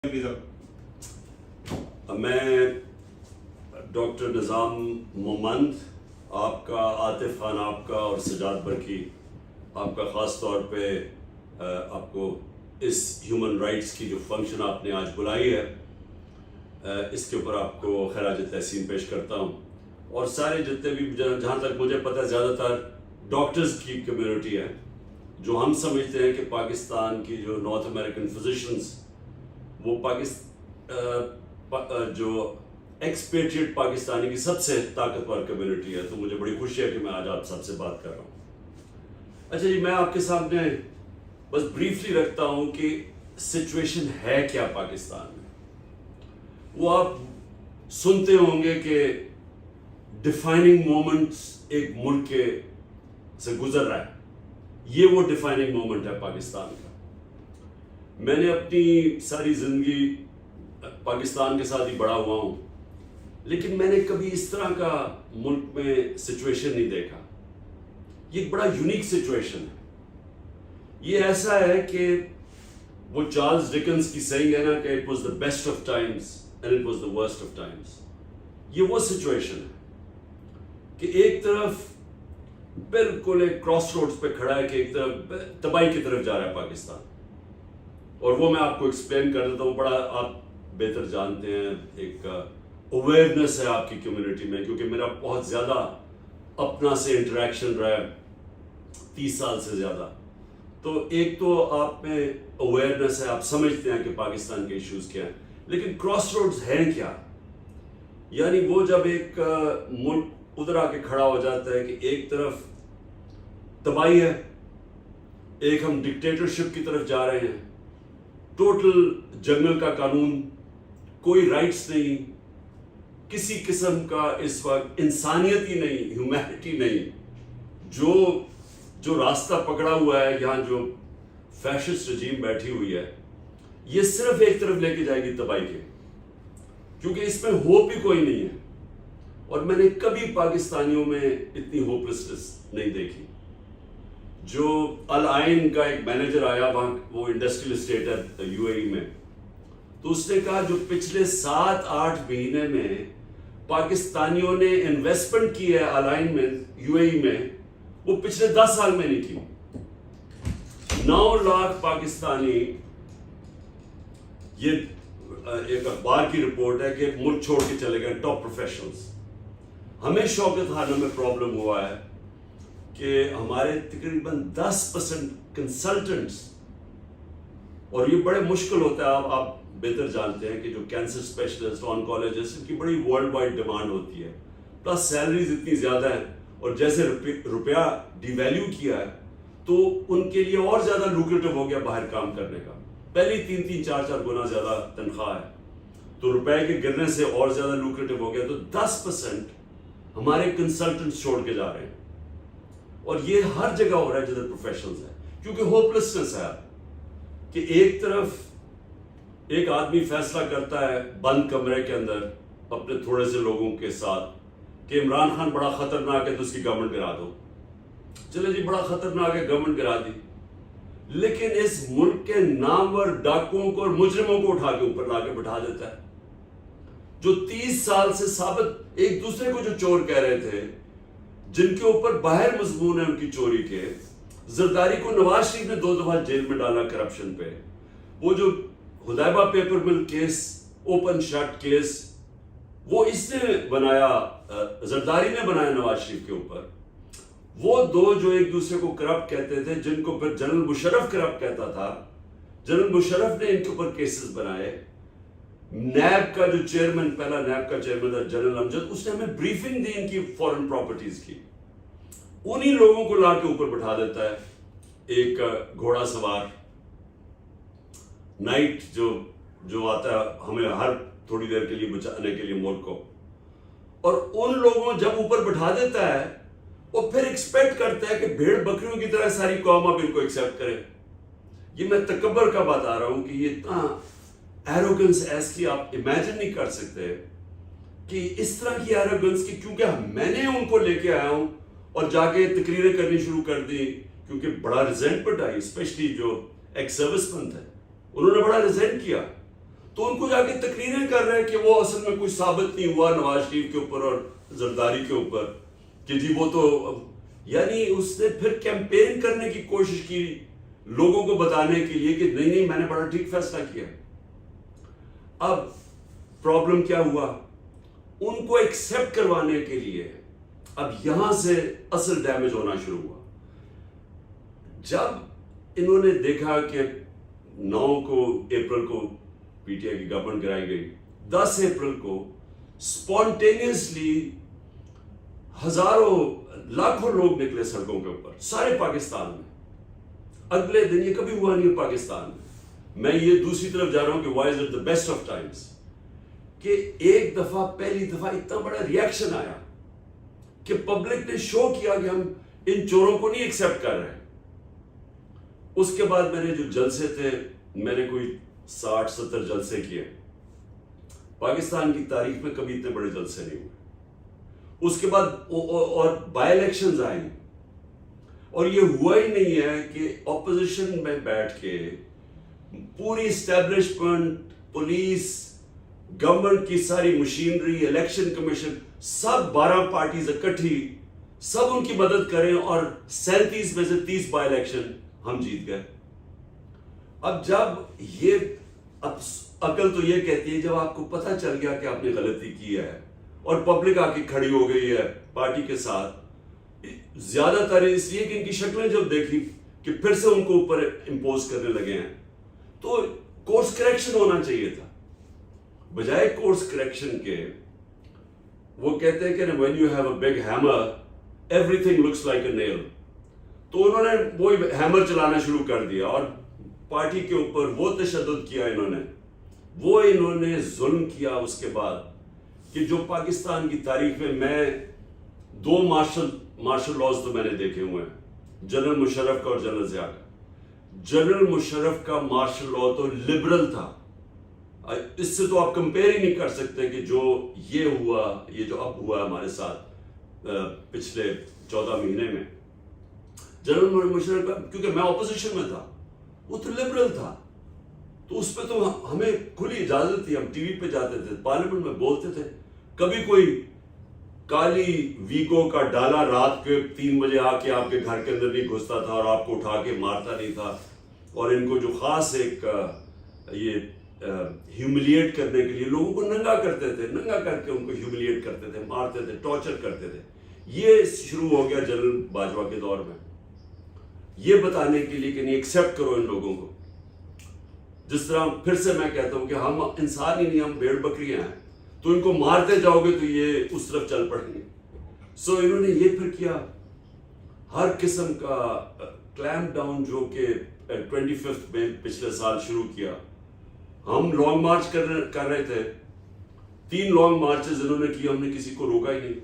میں ڈاکٹر نظام مومند آپ کا، عاطف خان آپ کا اور سجاد برکی آپ کا خاص طور پہ آپ کو اس ہیومن رائٹس کی جو فنکشن آپ نے آج بلائی ہے اس کے اوپر آپ کو خراج تحسین پیش کرتا ہوں. اور سارے جتنے بھی جہاں تک مجھے پتہ زیادہ تر ڈاکٹرز کی کمیونٹی ہے جو ہم سمجھتے ہیں کہ پاکستان کی جو نارتھ امریکن فزیشنز وہ جو ایکسپیٹریٹ پاکستانی کی سب سے طاقتور کمیونٹی ہے. تو مجھے بڑی خوشی ہے کہ میں آج آپ سب سے بات کر رہا ہوں. اچھا جی، میں آپ کے سامنے بس بریفلی رکھتا ہوں کہ سچویشن ہے کیا پاکستان میں. وہ آپ سنتے ہوں گے کہ ڈیفائننگ مومنٹس ایک ملک کے سے گزر رہا ہے. یہ وہ ڈیفائننگ مومنٹ ہے پاکستان کا. میں نے اپنی ساری زندگی پاکستان کے ساتھ ہی بڑا ہوا ہوں، لیکن میں نے کبھی اس طرح کا ملک میں سچویشن نہیں دیکھا. یہ ایک بڑا یونیک سچویشن ہے. یہ ایسا ہے کہ وہ چارلز ڈکنز کی سینگ ہے نا کہ it was the best of Times and it was the worst of times. یہ وہ سچویشن ہے کہ ایک طرف بالکل ایک کراس روڈز پہ کھڑا ہے کہ ایک طرف تباہی کی طرف جا رہا ہے پاکستان. اور وہ میں آپ کو ایکسپلین کر دیتا ہوں. بڑا آپ بہتر جانتے ہیں، ایک اویئرنیس ہے آپ کی کمیونٹی میں، کیونکہ میرا بہت زیادہ اپنا سے انٹریکشن رہا ہے 30 سال سے زیادہ. تو ایک تو آپ میں اویئرنیس ہے، آپ سمجھتے ہیں کہ پاکستان کے ایشوز کیا ہیں، لیکن کراس روڈز ہیں کیا. یعنی وہ جب ایک ملک ادھر آ کے کھڑا ہو جاتا ہے کہ ایک طرف تباہی ہے، ایک ہم ڈکٹیٹرشپ کی طرف جا رہے ہیں، ٹوٹل جنگل کا قانون، کوئی رائٹس نہیں، کسی قسم کا اس وقت انسانیت ہی نہیں، ہیومینٹی نہیں. جو راستہ پکڑا ہوا ہے یہاں، جو فیشسٹ رجیم بیٹھی ہوئی ہے، یہ صرف ایک طرف لے کے جائے گی تباہی کے، کیونکہ اس میں ہوپ ہی کوئی نہیں ہے. اور میں نے کبھی پاکستانیوں میں اتنی ہوپلیسنس نہیں دیکھی. جو العین کا ایک مینیجر آیا وہاں، وہ انڈسٹریل اسٹیٹ ہے یو اے ای میں، تو اس نے کہا جو پچھلے 7-8 مہینے میں پاکستانیوں نے انویسٹمنٹ کی ہے العین میں، یو اے ای میں، وہ پچھلے 10 سال میں نہیں کی. 9 لاکھ پاکستانی، یہ ایک اخبار کی رپورٹ ہے کہ ملک چھوڑ کے چلے گئے ٹاپ پروفیشنلز. ہمیں شوکت خانہ میں پرابلم ہوا ہے کہ ہمارے تقریباً 10% کنسلٹنٹس، اور یہ بڑے مشکل ہوتا ہے، آپ بہتر جانتے ہیں کہ جو کینسر اسپیشلسٹ، آنکالوجسٹ، ان کی بڑی ورلڈ وائڈ ڈیمانڈ ہوتی ہے، پلس سیلریز اتنی زیادہ ہیں، اور جیسے روپیہ ڈی ویلیو کیا ہے تو ان کے لیے اور زیادہ لوکریٹو ہو گیا باہر کام کرنے کا. پہلی 3-3 4-4 گنا زیادہ تنخواہ ہے، تو روپے کے گرنے سے اور زیادہ لوکریٹو ہو گیا. تو 10% ہمارے کنسلٹنٹس چھوڑ کے جا رہے ہیں. اور یہ ہر جگہ ہو رہا ہے جدھر پروفیشنلز ہیں، کیونکہ ہوپلیسنس ہے کہ ایک طرف ایک آدمی فیصلہ کرتا ہے بند کمرے کے اندر اپنے تھوڑے سے لوگوں کے ساتھ کہ عمران خان بڑا خطرناک ہے تو اس کی گورنمنٹ گرا دو. چلے جی، بڑا خطرناک ہے، گورنمنٹ گرا دی، لیکن اس ملک کے نامور ڈاکوؤں کو اور مجرموں کو اٹھا کے اوپر لا کے بٹھا دیتا ہے، جو 30 سال سے ثابت ایک دوسرے کو جو چور کہہ رہے تھے، جن کے اوپر باہر مضمون ہے ان کی چوری کے. زرداری کو نواز شریف نے 2 دفعہ جیل میں ڈالا کرپشن پہ. وہ جو حدیبہ پیپر مل کیس، اوپن شٹ کیس، وہ اس نے بنایا، زرداری نے بنایا نواز شریف کے اوپر. وہ دو جو ایک دوسرے کو کرپٹ کہتے تھے، جن کو پھر جنرل مشرف کرپٹ کہتا تھا، جنرل مشرف نے ان کے اوپر کیسز بنائے. نیب کا جو چیئرمین، پہلا نیب کا چیئرمین تھا جنرل امجد، اس نے ہمیں بریفنگ دی ان کی فورن پراپرٹیز کی. انہی لوگوں کو لا کے اوپر بٹھا دیتا ہے ایک گھوڑا سوار نائٹ جو آتا ہے ہمیں ہر تھوڑی دیر کے لیے بچانے کے لیے ملک کو. اور ان لوگوں جب اوپر بٹھا دیتا ہے، وہ پھر ایکسپیکٹ کرتا ہے کہ بھیڑ بکریوں کی طرح ساری قوم اب ان کو ایکسیپٹ کرے. یہ میں تکبر کا بتا رہا ہوں کہ یہ اتنا ایروگنس ایسی آپ امیجن نہیں کر سکتے کہ اس طرح کی ایروگنس کی، کیونکہ میں نے ان کو لے کے آیا ہوں اور جا کے تقریریں کرنی شروع کر دی، کیونکہ بڑا ریزنٹمنٹ آئی، اسپیشلی جو ایکس سروس مین تھے انہوں نے بڑا ریزنٹ کیا. تو ان کو جا کے تقریریں کر رہے ہیں کہ وہ اصل میں کوئی ثابت نہیں ہوا نواز شریف کے اوپر اور زرداری کے اوپر کہ جی وہ تو، یعنی اس نے پھر کیمپین کرنے کی کوشش کی لوگوں کو بتانے کے لیے کہ نہیں نہیں میں نے بڑا ٹھیک فیصلہ کیا. اب پرابلم کیا ہوا، ان کو ایکسپٹ کروانے کے لیے اب یہاں سے اصل ڈیمیج ہونا شروع ہوا. جب انہوں نے دیکھا کہ 9 اپریل کو پی ٹی آئی کی گورنمنٹ گرائی گئی، 10 اپریل کو اسپونٹینیسلی ہزاروں لاکھوں لوگ نکلے سڑکوں کے اوپر سارے پاکستان میں. اگلے دن یہ کبھی ہوا نہیں ہے پاکستان میں یہ دوسری طرف جا رہا ہوں کہ why is it the best of times, کہ ایک دفعہ پہلی دفعہ اتنا بڑا ریئیکشن آیا کہ پبلک نے شو کیا کہ ہم ان چوروں کو نہیں ایکسپٹ کر رہے. اس کے بعد میں نے جو جلسے تھے، میں نے کوئی 60-70 جلسے کیے. پاکستان کی تاریخ میں کبھی اتنے بڑے جلسے نہیں ہوئے. اس کے بعد اور بائی الیکشنز آئیں، اور یہ ہوا ہی نہیں ہے کہ اپوزیشن میں بیٹھ کے پوری اسٹیبلشمنٹ، پولیس، گورنمنٹ کی ساری مشینری، الیکشن کمیشن، سب 12 پارٹیز اکٹھی سب ان کی مدد کریں اور 37 میں سے 30 بائی الیکشن ہم جیت گئے. اب جب یہ عقل تو یہ کہتی ہے جب آپ کو پتہ چل گیا کہ آپ نے غلطی کی ہے اور پبلک آ کے کھڑی ہو گئی ہے پارٹی کے ساتھ، زیادہ تر اس لیے کہ ان کی شکلیں جب دیکھی کہ پھر سے ان کو اوپر امپوز کرنے لگے ہیں، تو کورس کریکشن ہونا چاہیے تھا. بجائے کورس کریکشن کے وہ کہتے ہیں کہ when you have a big hammer everything looks like a nail. تو انہوں نے وہ ہیمر چلانا شروع کر دیا اور پارٹی کے اوپر وہ تشدد کیا، انہوں نے ظلم کیا. اس کے بعد کہ جو پاکستان کی تاریخ میں 2 مارشل لاز تو میں نے دیکھے ہوئے ہیں، جنرل مشرف کا اور جنرل ضیاء کا. جنرل مشرف کا مارشل لا تو لبرل تھا، اس سے تو آپ کمپیئر ہی نہیں کر سکتے کہ جو یہ ہوا، یہ جو اب ہوا ہمارے ساتھ پچھلے 14 مہینے میں. جنرل مشرف کا، کیونکہ میں اپوزیشن میں تھا، وہ تو لبرل تھا، تو اس پہ تو ہمیں کھلی اجازت تھی. ہم ٹی وی پہ جاتے تھے، پارلیمنٹ میں بولتے تھے. کبھی کوئی کالی ویگو کا ڈالا رات کے 3 بجے آ کے آپ کے گھر کے اندر نہیں گھستا تھا اور آپ کو اٹھا کے مارتا نہیں تھا. اور ان کو جو خاص ایک یہ ہیوملیٹ کرنے کے لیے لوگوں کو ننگا کرتے تھے، ننگا کر کے ان کو ہیوملیٹ کرتے تھے، مارتے تھے، ٹارچر کرتے تھے. یہ شروع ہو گیا جنرل باجوہ کے دور میں، یہ بتانے کے لیے کہ نہیں ایکسیپٹ کرو ان لوگوں کو. جس طرح پھر سے میں کہتا ہوں کہ ہم انسان ہی نہیں، ہم بھیڑ بکریاں ہیں، تو ان کو مارتے جاؤ گے تو یہ اس طرف چل پڑیں گے. سو انہوں نے یہ پھر کیا، ہر قسم کا کلیمپ ڈاؤن جو کہ 25 میں پچھلے سال شروع کیا. ہم لانگ مارچ کر رہے تھے، 3 لانگ مارچز انہوں نے کی، ہم نے کسی کو روکا ہی نہیں.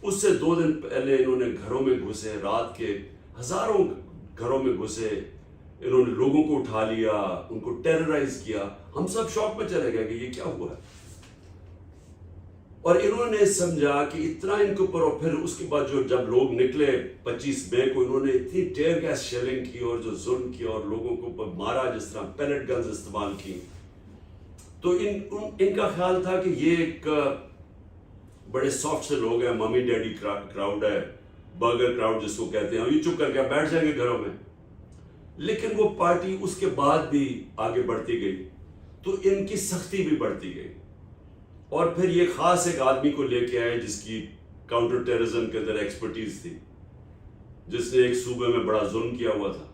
اس سے 2 دن پہلے انہوں نے گھروں میں گھسے، رات کے ہزاروں گھروں میں گھسے، انہوں نے لوگوں کو اٹھا لیا، ان کو ٹیررائز کیا. ہم سب شوق میں چلے گئے کہ یہ کیا ہوا ہے. اور انہوں نے سمجھا کہ اتنا ان کے اوپر، اور پھر اس کے بعد جب لوگ نکلے 25 مئی کو، انہوں نے اتنی ٹیئر گیس شیلنگ کی اور جو ظلم کیا اور لوگوں کو اوپر مارا، جس طرح پیلٹ گنز استعمال کی. تو ان کا خیال تھا کہ یہ ایک بڑے سافٹ سے لوگ ہیں، ممی ڈیڈی کراؤڈ ہے، برگر کراؤڈ جس کو کہتے ہیں، یہ چپ کر کے بیٹھ جائیں گے گھروں میں. لیکن وہ پارٹی اس کے بعد بھی آگے بڑھتی گئی، تو ان کی سختی بھی بڑھتی گئی. اور پھر یہ خاص ایک آدمی کو لے کے آئے جس کی کاؤنٹر ٹیررزم کے اندر ایکسپرٹیز تھی، جس نے ایک صوبے میں بڑا ظلم کیا ہوا تھا،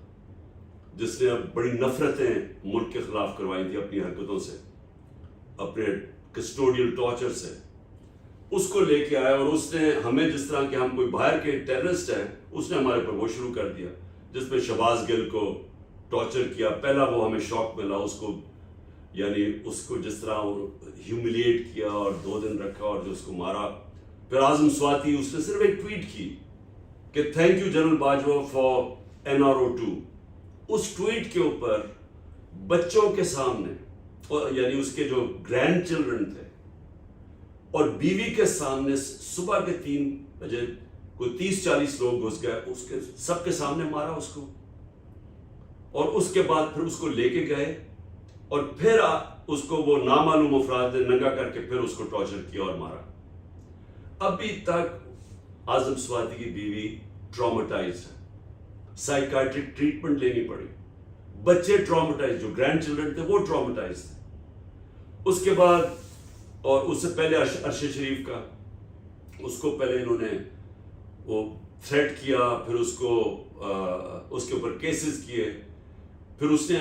جس نے بڑی نفرتیں ملک کے خلاف کروائی تھی اپنی حرکتوں سے، اپنے کسٹوڈیل ٹارچر سے. اس کو لے کے آیا اور اس نے ہمیں، جس طرح کہ ہم کوئی باہر کے ٹیررسٹ ہیں، اس نے ہمارے پر وہ شروع کر دیا، جس میں شہباز گل کو ٹارچر کیا. پہلا وہ ہمیں شوق ملا، اس کو یعنی اس کو جس طرح ہیوملیٹ کیا اور 2 دن رکھا اور جو اس کو مارا. پھر اعظم سواتی، اس نے صرف ایک ٹویٹ کی کہ thank you general Bajwa for NRO2. اس ٹویٹ کے اوپر بچوں کے سامنے، یعنی اس کے جو گرینڈ چلڈرن تھے اور بیوی کے سامنے، صبح کے 3 بجے کوئی 30-40 لوگ گھس گئے، اس کے سب کے سامنے مارا اس کو. اور اس کے بعد پھر اس کو لے کے گئے اور پھر اس کو وہ نامعلوم افراد نے ننگا کر کے پھر اس کو ٹارچر کیا اور مارا. ابھی تک اعظم سواتی کی بیوی ٹراماٹائز ہے, سائیکائٹرک ٹریٹمنٹ لینی پڑی, بچے ٹراماٹائز, جو گرینڈ چلڈرن تھے وہ ٹراماٹائز تھے. اس کے بعد اور اس سے پہلے ارشد شریف کا, اس کو پہلے انہوں نے وہ تھریٹ کیا, پھر اس کے اوپر کیسز کیے, پھر اس نے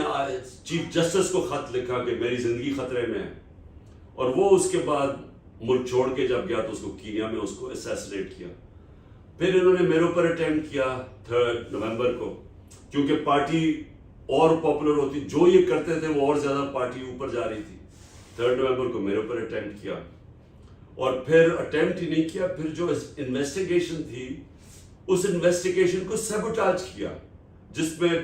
چیف جسٹس کو خط لکھا کہ میری زندگی خطرے میں ہے, اور وہ اس کے بعد ملک چھوڑ کے جب گیا تو اس کو کینیا میں اس کو اسیسنیٹ کیا. پھر انہوں نے میرے اوپر اٹیمپٹ کیا 3 نومبر کو, کیونکہ پارٹی اور پاپولر ہوتی, جو یہ کرتے تھے وہ اور زیادہ پارٹی اوپر جا رہی تھی. 3 نومبر کو میرے اوپر اٹیمپٹ کیا, اور پھر اٹیمپٹ ہی نہیں کیا, پھر جو انویسٹیگیشن تھی اس انویسٹیگیشن کو سیبوٹاج کیا, جس میں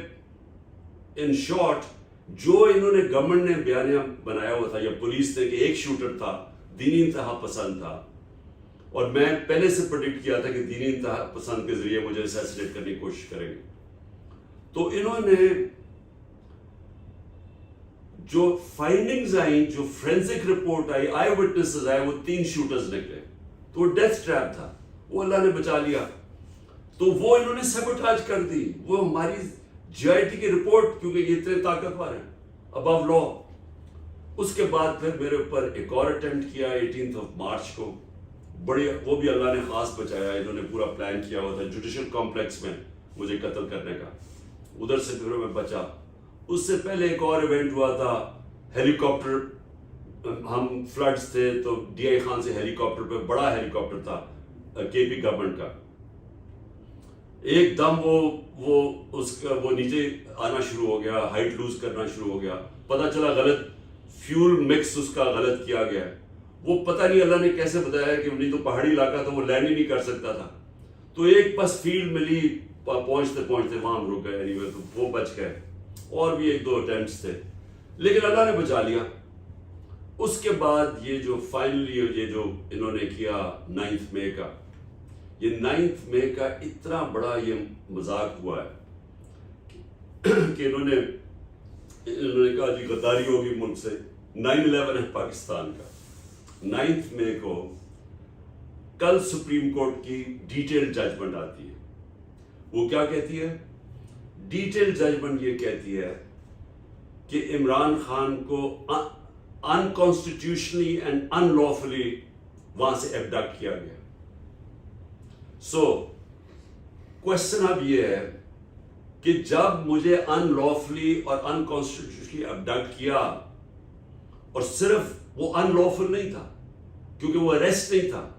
ان شارٹ جو انہوں نے گورنمنٹ نے بیانیہ بنایا ہوا تھا یا پولیس نے کہ ایک شوٹر تھا, دینی انتہا پسند تھا, اور میں پہلے سے پریڈکٹ کیا تھا کہ دینی انتہا پسند کے ذریعے مجھے اسیسنیٹ کرنے کی کوشش کریں گے. تو انہوں نے جو فائنڈنگز آئیں, جو فورینسک رپورٹ آئی, آئی وٹنسز آئے, وہ 3 شوٹرز نکلے, تو وہ ڈیتھ ٹریپ تھا, وہ اللہ نے بچا لیا. تو وہ انہوں نے سیبوٹاج کر دی, وہ ہماری جی آئی ٹی کی رپورٹ, کیونکہ یہ اتنے طاقتور ہیں ابو لا. اس کے بعد پھر میرے اوپر ایک اور اٹیمپٹ کیا 18 مارچ کو, بڑی, وہ بھی اللہ نے خاص بچایا. انہوں نے پورا پلان کیا ہوا تھا جوڈیشل کمپلیکس میں مجھے قتل کرنے کا, ادھر سے پھر میں بچا. اس سے پہلے ایک اور ایونٹ ہوا تھا, ہیلی کاپٹر, ہم فلڈز تھے تو ڈی آئی خان سے ہیلی کاپٹر پہ, بڑا ہیلی کاپٹر تھا کے پی گورنمنٹ کا, ایک دم وہ نیچے آنا شروع ہو گیا, ہائٹ لوز کرنا شروع ہو گیا, پتہ چلا غلط فیول مکس اس کا غلط کیا گیا ہے. وہ پتہ نہیں اللہ نے کیسے بتایا کہ نہیں تو پہاڑی علاقہ تھا, وہ لینڈ ہی نہیں کر سکتا تھا, تو ایک بس فیلڈ ملی, پہنچتے وہاں ہم رک گئے. anyway, تو وہ بچ گئے. اور بھی 1-2 اٹیمپٹس تھے, لیکن اللہ نے بچا لیا. اس کے بعد یہ جو فائنلی یہ جو انہوں نے کیا 9 مئی کا, یہ 9 مئی کا اتنا بڑا یہ مذاق ہوا ہے کہ انہوں نے کہا جی غداری ہوگی ملک سے. 9/11 ہے پاکستان کا. 9 مئی کو کل سپریم کورٹ کی ڈیٹیل ججمنٹ آتی ہے. وہ کیا کہتی ہے؟ ڈیٹیل ججمنٹ یہ کہتی ہے کہ عمران خان کو انکانسٹیٹیوشنلی اینڈ ان لافلی وہاں سے ایبڈکٹ کیا گیا. سو کوشچن اب یہ ہے کہ جب مجھے ان لافلی اور انکانسٹیٹیوشنلی ایبڈکٹ کیا, اور صرف وہ ان لافل نہیں تھا کیونکہ وہ اریسٹ نہیں تھا,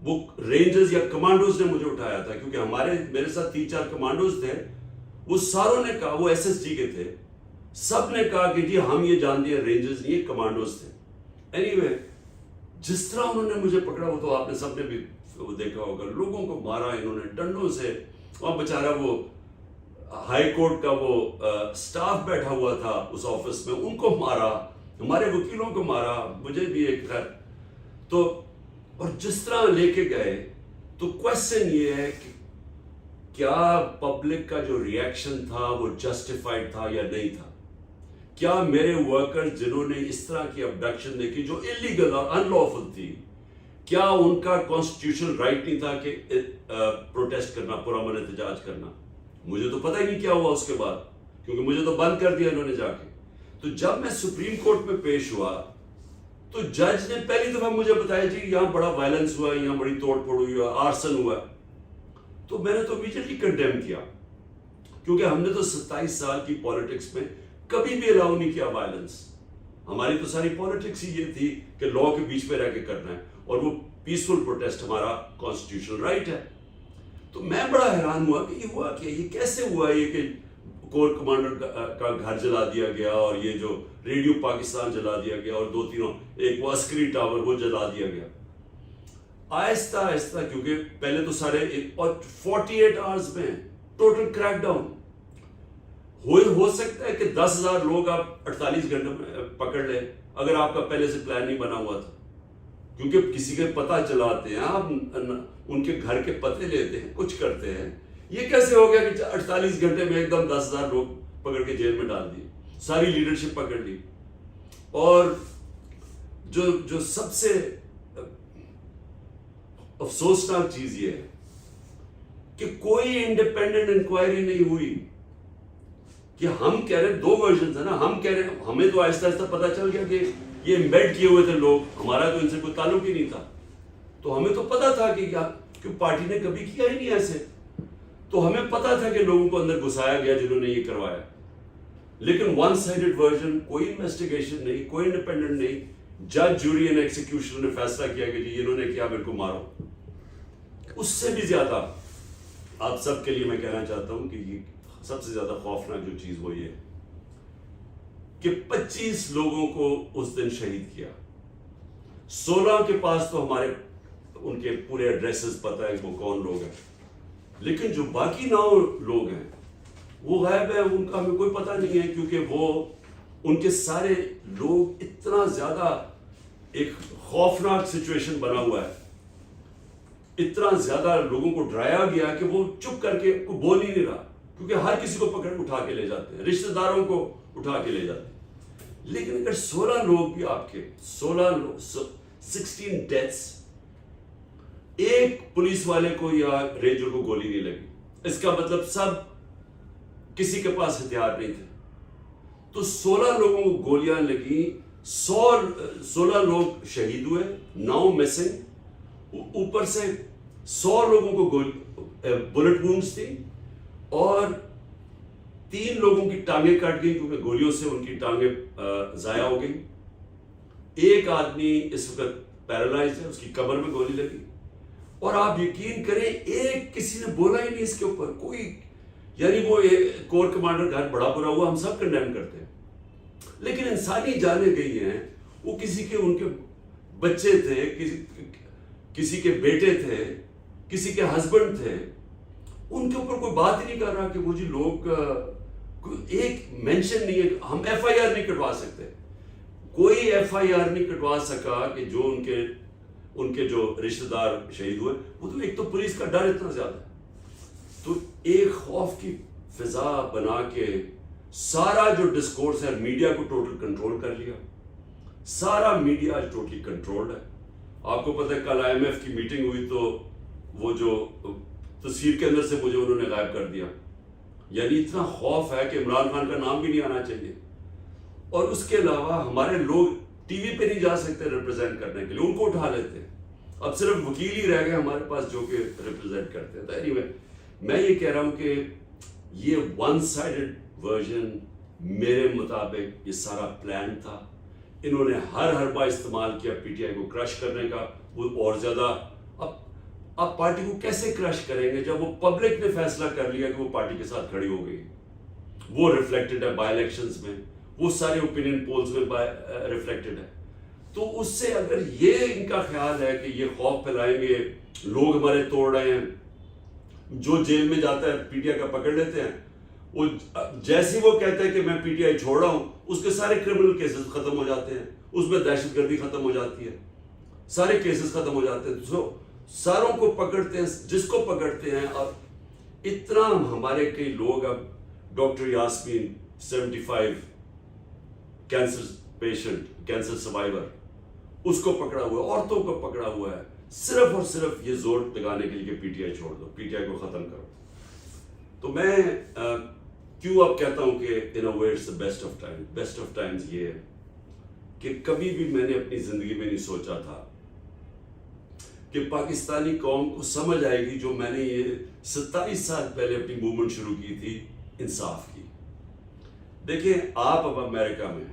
وہ رینجرز یا کمانڈوز نے مجھے اٹھایا تھا, کیونکہ میرے ساتھ 3-4 کمانڈوز تھے, وہ ساروں نے کہا, وہ ایس ایس جی کے تھے, سب نے کہا کہ جی ہم یہ جانتے ہیں رینجرز نہیں, یہ کمانڈوز تھے. اینی جس طرح انہوں نے مجھے پکڑا, وہ تو آپ نے سب نے بھی دیکھا ہوگا, لوگوں کو مارا انہوں نے ڈنڈوں سے. اور بیچارہ وہ ہائی کورٹ کا وہ سٹاف بیٹھا ہوا تھا اس آفس میں, ان کو مارا, ہمارے وکیلوں کو مارا, مجھے بھی ایک خیر. تو اور جس طرح لے کے گئے, تو کوشچن یہ ہے کہ کیا پبلک کا جو ریئیکشن تھا وہ جسٹیفائڈ تھا یا نہیں تھا؟ کیا میرے ورکر جنہوں نے اس طرح کی ابڈکشن دیکھی جو انلیگل اور ان لافل تھی, کیا ان کا کانسٹیٹیوشنل رائٹ نہیں تھا کہ پروٹیسٹ کرنا, پرامن احتجاج کرنا؟ مجھے تو پتہ ہی نہیں کیا ہوا اس کے بعد, کیونکہ مجھے تو بند کر دیا انہوں نے جا کے. تو جب میں سپریم کورٹ میں پیش ہوا تو جج نے پہلی دفعہ مجھے بتایا جی یہاں بڑا وائلنس ہوا ہے, یہاں بڑی توڑ پھوڑ ہوئی ہے, آرسن ہوا ہے. تو میں نے تو امیڈیٹلی کنڈیم کیا, کیونکہ ہم نے تو 27 سال کی پالیٹکس میں کبھی بھی الاؤ نہیں کیا وائلنس. ہماری تو ساری پالیٹکس ہی یہ تھی کہ لا کے بیچ میں رہ کے کرنا ہے, اور وہ پیسفل پروٹیسٹ ہمارا کانسٹیٹیوشنل رائٹ ہے. تو میں بڑا حیران ہوا کہ یہ ہوا کیا, یہ کیسے ہوا یہ کہ کور کمانڈر کا گھر جلا دیا گیا, اور یہ جو ریڈیو پاکستان جلا دیا گیا, اور 2-3 ایک وہ عسکری ٹاور وہ جلا دیا گیا. آہستہ آہستہ, کیونکہ پہلے تو سارے, اور 48 آورز میں ٹوٹل کریک ڈاؤن. ہو سکتا ہے کہ 10,000 لوگ آپ 48 گھنٹے میں پکڑ لیں اگر آپ کا پہلے سے پلان نہیں بنا ہوا تھا, کیونکہ کسی کے پتہ چلاتے ہیں آپ, ان کے گھر کے پتے لیتے ہیں, کچھ کرتے ہیں. یہ کیسے ہو گیا کہ 48 گھنٹے میں ایک دم 10,000 لوگ پکڑ کے جیل میں ڈال دیے, ساری لیڈرشپ پکڑ لی. اور جو سب سے افسوسناک چیز یہ ہے کہ کوئی انڈیپینڈنٹ انکوائری نہیں ہوئی. کہ ہم کہہ رہے ہیں دو ورژنز ہیں نا, ہم کہہ رہے ہیں ہمیں تو آہستہ آہستہ پتہ چل گیا کہ یہ امبیڈ کیے ہوئے تھے لوگ, ہمارا تو ان سے کوئی تعلق ہی نہیں تھا, تو ہمیں تو پتہ تھا کہ کیا کہ پارٹی نے کبھی کیا ہی نہیں ایسے, تو ہمیں پتہ تھا کہ لوگوں کو اندر گھسایا گیا جنہوں نے یہ کروایا. لیکن ون سائیڈڈ ورژن, کوئی انویسٹیگیشن نہیں, کوئی انڈیپینڈنٹ نہیں, جج جوری اینڈ ایکسیکیوشن نے فیصلہ کیا کہ جی انہوں نے کیا میرے کو مارو. اس سے بھی زیادہ آپ سب کے لیے میں کہنا چاہتا ہوں کہ یہ سب سے زیادہ خوفناک جو چیز وہ یہ کہ 25 لوگوں کو اس دن شہید کیا. 16 کے پاس تو ہمارے ان کے پورے ایڈریسز پتہ ہے وہ کون لوگ ہیں, لیکن جو باقی 9 لوگ ہیں وہ غائب ہے, ان کا ہمیں کوئی پتہ نہیں ہے, کیونکہ وہ ان کے سارے لوگ اتنا زیادہ ایک خوفناک سچویشن بنا ہوا ہے, اتنا زیادہ لوگوں کو ڈرایا گیا کہ وہ چپ کر کے کوئی بول ہی نہیں رہا, کیونکہ ہر کسی کو پکڑ اٹھا کے لے جاتے ہیں, رشتہ داروں کو اٹھا کے لے جاتے ہیں. لیکن اگر 16 لوگ بھی آپ کے 16 ڈیتھس, ایک پولیس والے کو یا رینجر کو گولی نہیں لگی, اس کا مطلب سب کسی کے پاس ہتھیار نہیں تھے, تو 16 لوگوں کو گولیاں لگی, 16 لوگ شہید ہوئے, 9 مسنگ, اوپر سے 100 لوگوں کو بلٹ وونڈز تھی, اور 3 لوگوں کی ٹانگیں کٹ گئی کیونکہ گولیوں سے ان کی ٹانگیں ضائع ہو گئی. ایک آدمی اس وقت پیرالائز ہے, اس کی کمر میں گولی لگی, اور آپ یقین کریں ایک کسی نے بولا ہی نہیں اس کے اوپر کوئی, یعنی وہ کور کمانڈر گھر بڑا برا ہوا, ہم سب کنڈیم کرتے ہیں, لیکن انسانی جانیں گئی ہیں. وہ کسی کے ان کے بچے تھے, کسی کے بیٹے تھے, کسی کے ہسبینڈ تھے, ان کے اوپر کوئی بات ہی نہیں کر رہا کہ وہ جی لوگ, ایک مینشن نہیں ہے. ہم ایف آئی آر نہیں کٹوا سکتے, کوئی ایف آئی آر نہیں کٹوا سکا کہ جو ان کے جو رشتہ دار شہید ہوئے, وہ تو ایک تو پولیس کا ڈر اتنا زیادہ ہے, تو ایک خوف کی فضا بنا کے سارا جو ڈسکورس ہے میڈیا کو ٹوٹل کنٹرول کر لیا. سارا میڈیا ٹوٹلی کنٹرولڈ ہے. آپ کو پتہ ہے کل آئی ایم ایف کی میٹنگ ہوئی تو وہ جو تصویر کے اندر سے مجھے انہوں نے غائب کر دیا, یعنی اتنا خوف ہے کہ عمران خان کا نام بھی نہیں آنا چاہیے. اور اس کے علاوہ ہمارے لوگ ٹی وی پہ نہیں جا سکتے ریپرزینٹ کرنے کے لیے, ان کو اٹھا لیتے ہیں. اب صرف وکیل ہی رہ گئے ہمارے پاس جو کہ ریپرزینٹ کرتے ہیں. اینی وے میں یہ کہہ رہا ہوں کہ یہ ون سائیڈڈ ورژن میرے مطابق یہ سارا پلان تھا. انہوں نے ہر حربہ استعمال کیا پی ٹی آئی کو کرش کرنے کا. وہ اور زیادہ اب پارٹی کو کیسے کرش کریں گے جب وہ پبلک نے فیصلہ کر لیا کہ وہ پارٹی کے ساتھ کھڑی ہو گئی. وہ ریفلیکٹڈ ہے بائی الیکشنز میں, وہ سارے اوپینین پولز میں ریفلیکٹڈ ہے. تو اس سے اگر یہ ان کا خیال ہے کہ یہ خوف پھیلائیں گے, لوگ ہمارے توڑ رہے ہیں, جو جیل میں جاتا ہے پی ٹی آئی کا پکڑ لیتے ہیں, وہ جیسے وہ کہتے ہیں کہ میں پی ٹی آئی چھوڑ رہا ہوں, اس کے سارے کرمنل کیسز ختم ہو جاتے ہیں, اس میں دہشت گردی ختم ہو جاتی ہے, سارے کیسز ختم ہو جاتے ہیں. تو ساروں کو پکڑتے ہیں جس کو پکڑتے ہیں. اور اتنا ہمارے کئی لوگ, اب doctor Yasmin 75 cancer patient, cancer survivor, اس کو پکڑا ہوا ہے, عورتوں کو پکڑا ہوا ہے, صرف اور صرف یہ زور لگانے کے لیے کہ پی ٹی آئی چھوڑ دو, پی ٹی آئی کو ختم کرو. تو میں کیوں اب کہتا ہوں کہ in a way it's the best of time. Best of times یہ ہے کہ کبھی بھی میں نے اپنی زندگی میں نہیں سوچا تھا کہ پاکستانی قوم کو سمجھ آئے گی جو میں نے یہ 27 سال پہلے اپنی موومنٹ شروع کی تھی انصاف کی. دیکھیں آپ اب امریکہ میں,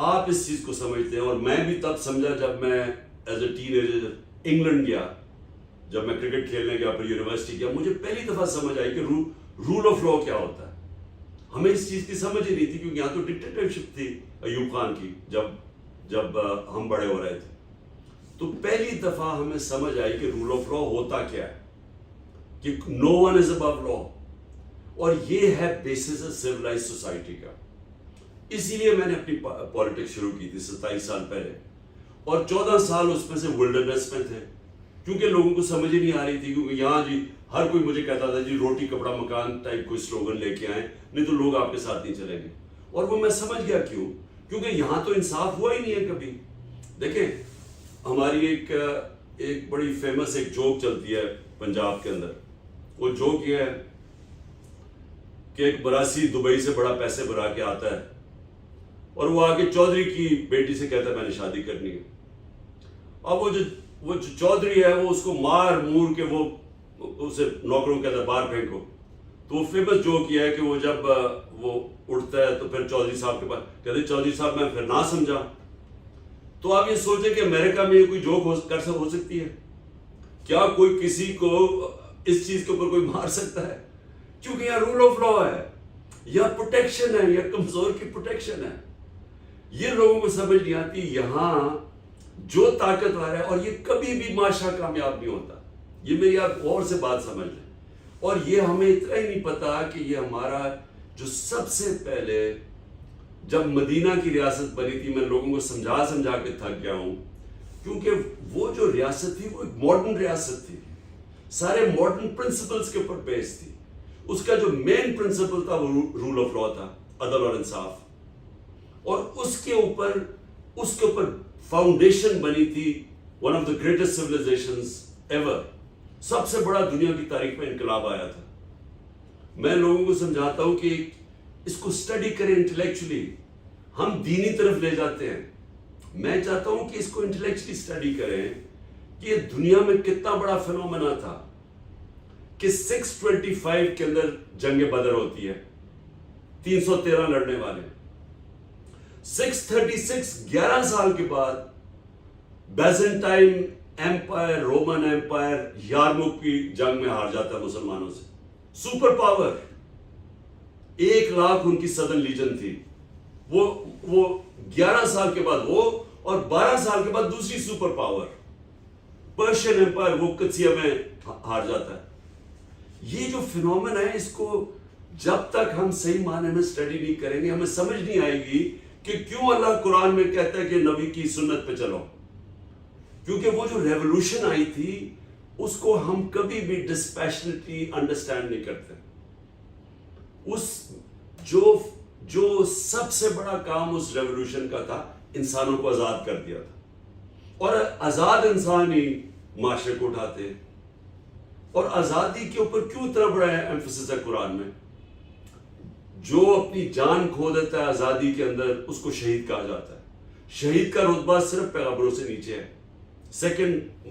آپ اس چیز کو سمجھتے ہیں, اور میں بھی تب سمجھا جب میں as a ten ager England گیا, جب میں کرکٹ کھیلنے گیا, پھر یونیورسٹی گیا, مجھے پہلی دفعہ سمجھ آئی کہ رول آف لا کیا ہوتا ہے. ہمیں اس چیز کی سمجھ ہی نہیں تھی, کیونکہ یہاں تو ڈکٹیٹرشپ تھی ایوب خان کی جب ہم بڑے ہو رہے تھے. تو پہلی دفعہ ہمیں سمجھ آئی کہ رول آف لا ہوتا کیا ہے, کہ نو ون از ابو لا, اور یہ ہے بیسس سویلائز سوسائٹی کا. اسی لیے میں نے اپنی پالیٹکس شروع کی تھی 27 سال پہلے, اور 14 سال اس میں سے ولڈرنیس میں تھے, کیونکہ لوگوں کو سمجھ ہی نہیں آ رہی تھی. کیونکہ یہاں جی ہر کوئی مجھے کہتا تھا جی روٹی کپڑا مکان ٹائپ کوئی سلوگن لے کے آئیں, نہیں تو لوگ آپ کے ساتھ نہیں چلیں گے. اور وہ میں سمجھ گیا کیوں, کیونکہ یہاں تو انصاف ہوا ہی نہیں ہے کبھی. دیکھیں ہماری ایک بڑی فیمس ایک جوک چلتی ہے پنجاب کے اندر. وہ جوک یہ ہے کہ ایک براسی دبئی سے بڑا پیسے بھرا کے آتا ہے اور وہ آگے چودھری کی بیٹی سے کہتا ہے میں نے شادی کرنی ہے. اب وہ جو چودھری ہے وہ اس کو مار مور کے وہ اسے نوکروں کہتا ہے باہر پھینکو. تو وہ فیمس جوک یہ ہے کہ وہ جب وہ اٹھتا ہے تو پھر چودھری صاحب کے پاس کہتے ہیں چودھری صاحب میں پھر نہ سمجھا. تو آپ یہ سوچیں کہ امریکہ میں یہ کوئی جوک ہو سکتی ہے؟ کیا کوئی کسی کو اس چیز کے اوپر کوئی مار سکتا ہے؟ کیونکہ یہاں رول آف لا ہے, یا پروٹیکشن ہے, یا کمزور کی پروٹیکشن ہے. یہ لوگوں کو سمجھ نہیں آتی. یہاں جو طاقتور ہے, اور یہ کبھی بھی معاشرہ کامیاب نہیں ہوتا, یہ میری آپ غور سے بات سمجھ لیں. اور یہ ہمیں اتنا ہی نہیں پتا کہ یہ ہمارا جو سب سے پہلے جب مدینہ کی ریاست بنی تھی, میں لوگوں کو سمجھا کے تھک گیا ہوں, کیونکہ وہ جو ریاست تھی وہ ایک ماڈرن ریاست تھی, سارے ماڈرن پرنسپلز کے اوپر بیس تھی. اس کا جو مین پرنسپل تھا وہ رول آف لا تھا, عدل اور انصاف. اور اس کے اوپر فاؤنڈیشن بنی تھی one of the greatest civilizations ever. سب سے بڑا دنیا کی تاریخ میں انقلاب آیا تھا. میں لوگوں کو سمجھاتا ہوں کہ اس کو اسٹڈی کریں انٹلیکچولی. ہم دینی طرف لے جاتے ہیں, میں چاہتا ہوں کہ اس کو انٹلیکچولی اسٹڈی کریں کہ یہ دنیا میں کتنا بڑا فینومینا تھا کہ 625 کے اندر جنگ بدر ہوتی ہے, 313 لڑنے والے. 636 11 سال کے بعد بیزنٹائن ایمپائر, رومن ایمپائر یارموک کی جنگ میں ہار جاتا ہے مسلمانوں سے. سپر پاور 1,00,000 ان کی سدرن لیجن تھی. وہ 11 سال کے بعد وہ, اور 12 سال کے بعد دوسری سپر پاور پرشین ایمپائر, وہ قدسیہ میں ہار جاتا ہے. یہ جو فینومین ہے, اس کو جب تک ہم صحیح معنی میں اسٹڈی نہیں کریں گے, ہمیں سمجھ نہیں آئے گی کہ کیوں اللہ قرآن میں کہتا ہے کہ نبی کی سنت پہ چلو. کیونکہ وہ جو ریولوشن آئی تھی اس کو ہم کبھی بھی ڈسپیشنٹلی انڈرسٹینڈ نہیں کرتے. جو سب سے بڑا کام اس ریولوشن کا تھا, انسانوں کو آزاد کر دیا تھا, اور آزاد انسان ہی معاشرے کو اٹھاتے. اور آزادی کے اوپر کیوں اتنا بڑا ایمفسس ہے قرآن میں؟ جو اپنی جان کھو دیتا ہے آزادی کے اندر اس کو شہید کہا جاتا ہے. شہید کا رتبہ صرف پیغمبروں سے نیچے ہے, سیکنڈ,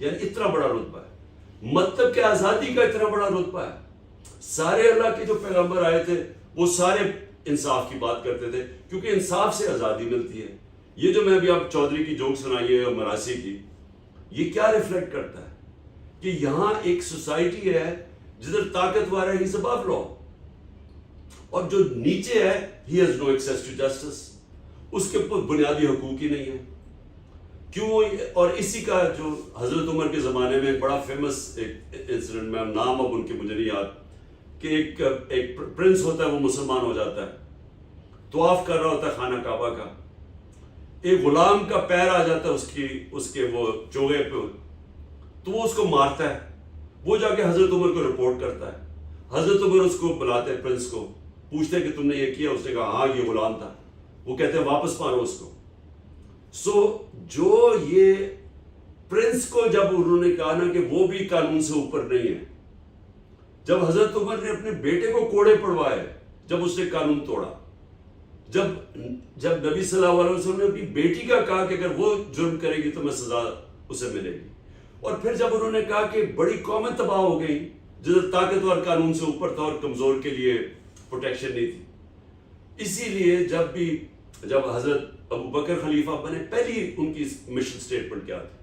یعنی اتنا بڑا رتبہ ہے. مطلب کہ آزادی کا اتنا بڑا رتبہ ہے. سارے اللہ کے جو پیغمبر آئے تھے وہ سارے انصاف کی بات کرتے تھے, کیونکہ انصاف سے آزادی ملتی ہے. یہ جو میں ابھی آپ چودھری کی جوک سنائی ہے اور مراسی کی, یہ کیا ریفلیکٹ کرتا ہے کہ یہاں ایک سوسائٹی ہے جدھر طاقتور ہے, ہی above law, اور جو نیچے ہے he has no access to justice, اس کے اوپر بنیادی حقوق ہی نہیں ہے. کیوں؟ اور اسی کا جو حضرت عمر کے زمانے میں ایک بڑا فیمس ایک انسیڈنٹ, میں نام اب ان کے مجھے نہیں یاد, کہ ایک پرنس ہوتا ہے, وہ مسلمان ہو جاتا ہے, طواف کر رہا ہوتا ہے خانہ کعبہ کا, ایک غلام کا پیر آ جاتا ہے اس کے وہ چوغے پہ, تو وہ اس کو مارتا ہے. وہ جا کے حضرت عمر کو رپورٹ کرتا ہے. حضرت عمر اس کو بلاتے ہیں, پرنس کو پوچھتے ہیں کہ تم نے یہ کیا؟ اس نے کہا ہاں یہ غلام تھا. وہ کہتے ہیں واپس مارو اس کو. جو یہ پرنس کو جب انہوں نے کہا نا کہ وہ بھی قانون سے اوپر نہیں ہے, جب حضرت عمر نے اپنے بیٹے کو کوڑے پڑوائے, جب اس نے قانون توڑا, جب نبی صلی اللہ علیہ وسلم نے اپنی بیٹی کا کہا کہ اگر وہ جرم کرے گی تو میں سزا اسے ملے گی, اور پھر جب انہوں نے کہا کہ بڑی قومیں تباہ ہو گئی جدھر طاقتور قانون سے اوپر تھا اور کمزور کے لیے پروٹیکشن نہیں تھی. اسی لیے جب حضرت ابو بکر خلیفہ بنے, پہلی ان کی مشن سٹیٹمنٹ کیا تھی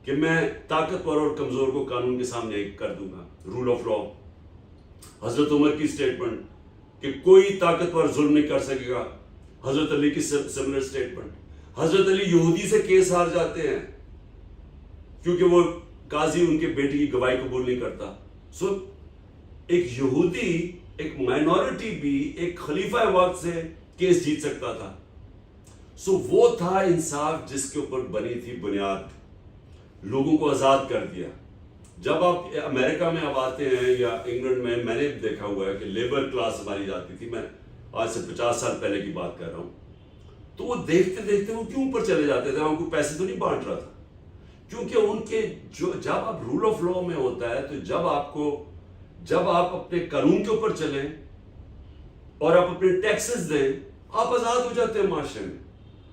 کہ میں طاقتور اور کمزور کو قانون کے سامنے کر دوں گا, رول آف لا. حضرت عمر کی سٹیٹمنٹ کہ کوئی طاقتور ظلم نہیں کر سکے گا. حضرت علی کی سملر سٹیٹمنٹ. حضرت علی یہودی سے کیس ہار جاتے ہیں کیونکہ وہ قاضی ان کے بیٹی کی گواہی قبول نہیں کرتا. ایک یہودی, ایک مائنورٹی بھی ایک خلیفہ وقت سے کیس جیت سکتا تھا. وہ تھا انصاف جس کے اوپر بنی تھی بنیاد, لوگوں کو آزاد کر دیا. جب آپ امریکہ میں اب آتے ہیں یا انگلینڈ میں نے دیکھا ہوا ہے کہ لیبر کلاس ہماری جاتی تھی, میں آج سے 50 سال پہلے کی بات کر رہا ہوں, تو وہ دیکھتے دیکھتے وہ کیوں اوپر چلے جاتے تھے؟ وہاں کوئی پیسے تو نہیں بانٹ رہا تھا، کیونکہ ان کے جب آپ رول آف لا میں ہوتا ہے تو جب آپ اپنے قانون کے اوپر چلیں اور آپ اپنے ٹیکسز دیں، آپ آزاد ہو جاتے ہیں معاشرے میں،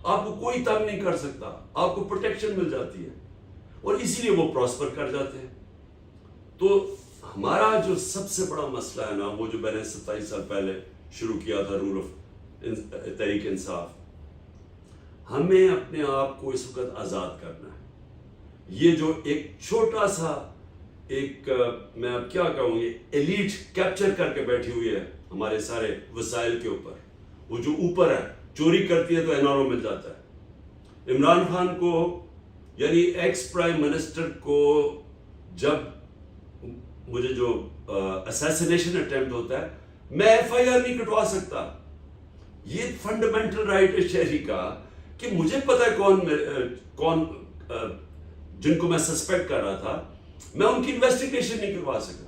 آپ کو کوئی تنگ نہیں کر سکتا، آپ کو پروٹیکشن مل جاتی ہے، اور اسی لیے وہ پراسپر کر جاتے ہیں۔ تو ہمارا جو سب سے بڑا مسئلہ ہے نا، وہ جو میں نے 27 سال پہلے شروع کیا تھا، رول آف تحریک انصاف، ہمیں اپنے آپ کو اس وقت آزاد کرنا ہے۔ یہ جو ایک چھوٹا سا ایک میں اب کیا کہوں گی ایلیٹ کیپچر کر کے بیٹھی ہوئی ہے ہمارے سارے وسائل کے اوپر، وہ جو اوپر ہے چوری کرتی ہے تو NRO مل جاتا ہے۔ عمران خان کو یعنی ایکس پرائم منسٹر کو جب مجھے جو اسیسینیشن اٹیمپٹ ہوتا ہے، میں FIR نہیں کٹوا سکتا۔ یہ فنڈامنٹل رائٹ ہے شہری کا کہ مجھے پتا ہے کون جن کو میں سسپیکٹ کر رہا تھا، میں ان کی انویسٹیگیشن نہیں کروا سکا۔